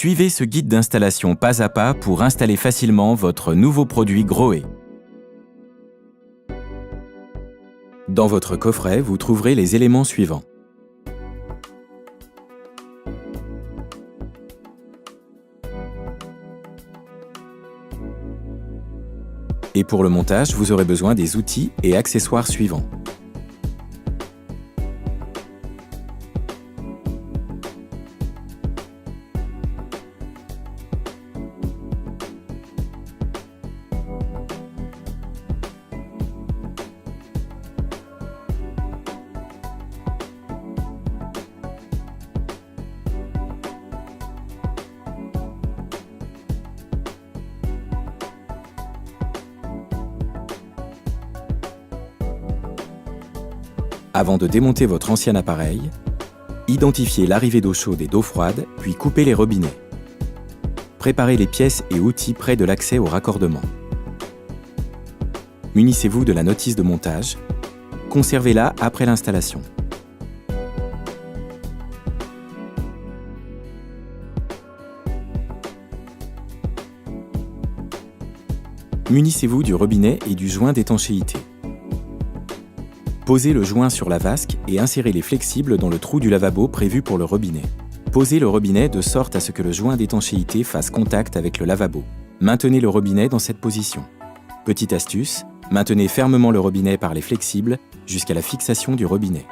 Suivez ce guide d'installation pas à pas pour installer facilement votre nouveau produit Grohe. Dans votre coffret, vous trouverez les éléments suivants. Et pour le montage, vous aurez besoin des outils et accessoires suivants. Avant de démonter votre ancien appareil, identifiez l'arrivée d'eau chaude et d'eau froide, puis coupez les robinets. Préparez les pièces et outils près de l'accès au raccordement. Munissez-vous de la notice de montage. Conservez-la après l'installation. Munissez-vous du robinet et du joint d'étanchéité. Posez le joint sur la vasque et insérez les flexibles dans le trou du lavabo prévu pour le robinet. Posez le robinet de sorte à ce que le joint d'étanchéité fasse contact avec le lavabo. Maintenez le robinet dans cette position. Petite astuce, maintenez fermement le robinet par les flexibles jusqu'à la fixation du robinet.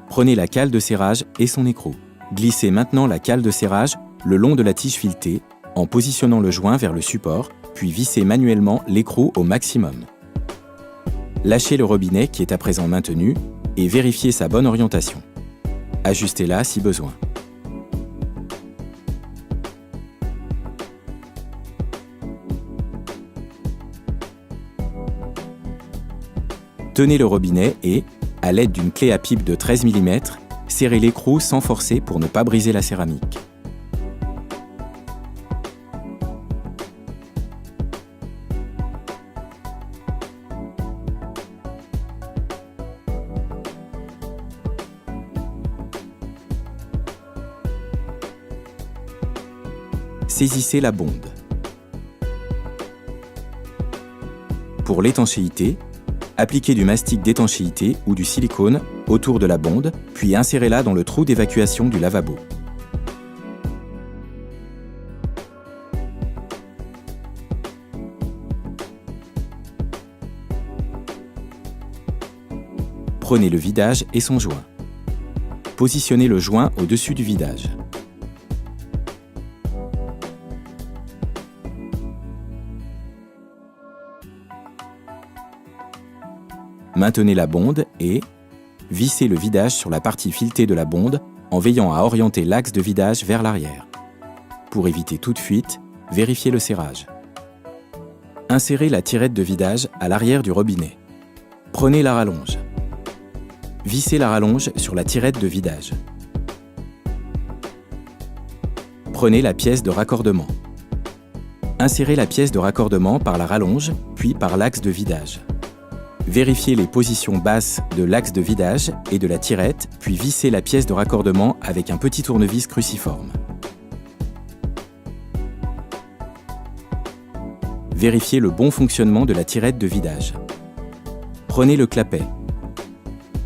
Prenez la cale de serrage et son écrou. Glissez maintenant la cale de serrage le long de la tige filetée en positionnant le joint vers le support, puis vissez manuellement l'écrou au maximum. Lâchez le robinet qui est à présent maintenu et vérifiez sa bonne orientation. Ajustez-la si besoin. Tenez le robinet et, à l'aide d'une clé à pipe de 13 mm, serrez l'écrou sans forcer pour ne pas briser la céramique. Saisissez la bonde. Pour l'étanchéité, appliquez du mastic d'étanchéité ou du silicone autour de la bonde, puis insérez-la dans le trou d'évacuation du lavabo. Prenez le vidage et son joint. Positionnez le joint au-dessus du vidage. Maintenez la bonde et vissez le vidage sur la partie filetée de la bonde en veillant à orienter l'axe de vidage vers l'arrière. Pour éviter toute fuite, vérifiez le serrage. Insérez la tirette de vidage à l'arrière du robinet. Prenez la rallonge. Vissez la rallonge sur la tirette de vidage. Prenez la pièce de raccordement. Insérez la pièce de raccordement par la rallonge, puis par l'axe de vidage. Vérifiez les positions basses de l'axe de vidage et de la tirette, puis vissez la pièce de raccordement avec un petit tournevis cruciforme. Vérifiez le bon fonctionnement de la tirette de vidage. Prenez le clapet.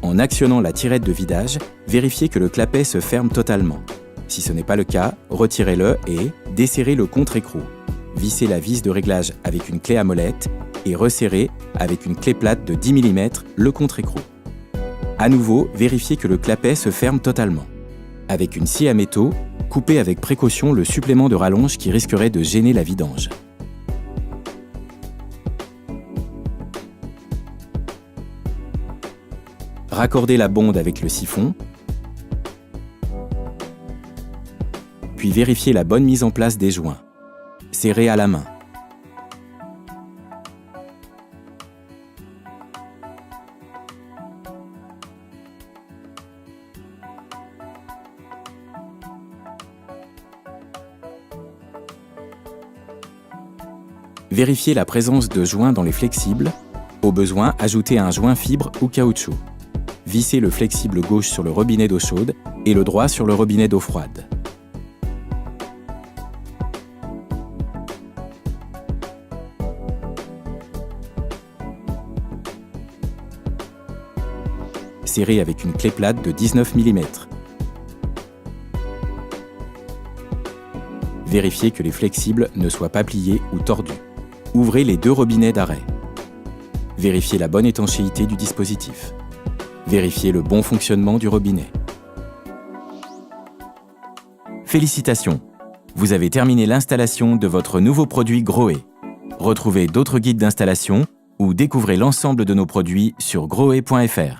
En actionnant la tirette de vidage, vérifiez que le clapet se ferme totalement. Si ce n'est pas le cas, retirez-le et desserrez le contre-écrou. Vissez la vis de réglage avec une clé à molette et resserrez avec une clé plate de 10 mm le contre-écrou. À nouveau, vérifiez que le clapet se ferme totalement. Avec une scie à métaux, coupez avec précaution le supplément de rallonge qui risquerait de gêner la vidange. Raccordez la bonde avec le siphon, puis vérifiez la bonne mise en place des joints. Serrez à la main. Vérifiez la présence de joints dans les flexibles. Au besoin, ajoutez un joint fibre ou caoutchouc. Vissez le flexible gauche sur le robinet d'eau chaude et le droit sur le robinet d'eau froide. serré avec une clé plate de 19 mm. Vérifiez que les flexibles ne soient pas pliés ou tordus. Ouvrez les 2 robinets d'arrêt. Vérifiez la bonne étanchéité du dispositif. Vérifiez le bon fonctionnement du robinet. Félicitations! Vous avez terminé l'installation de votre nouveau produit Grohe. Retrouvez d'autres guides d'installation ou découvrez l'ensemble de nos produits sur grohe.fr.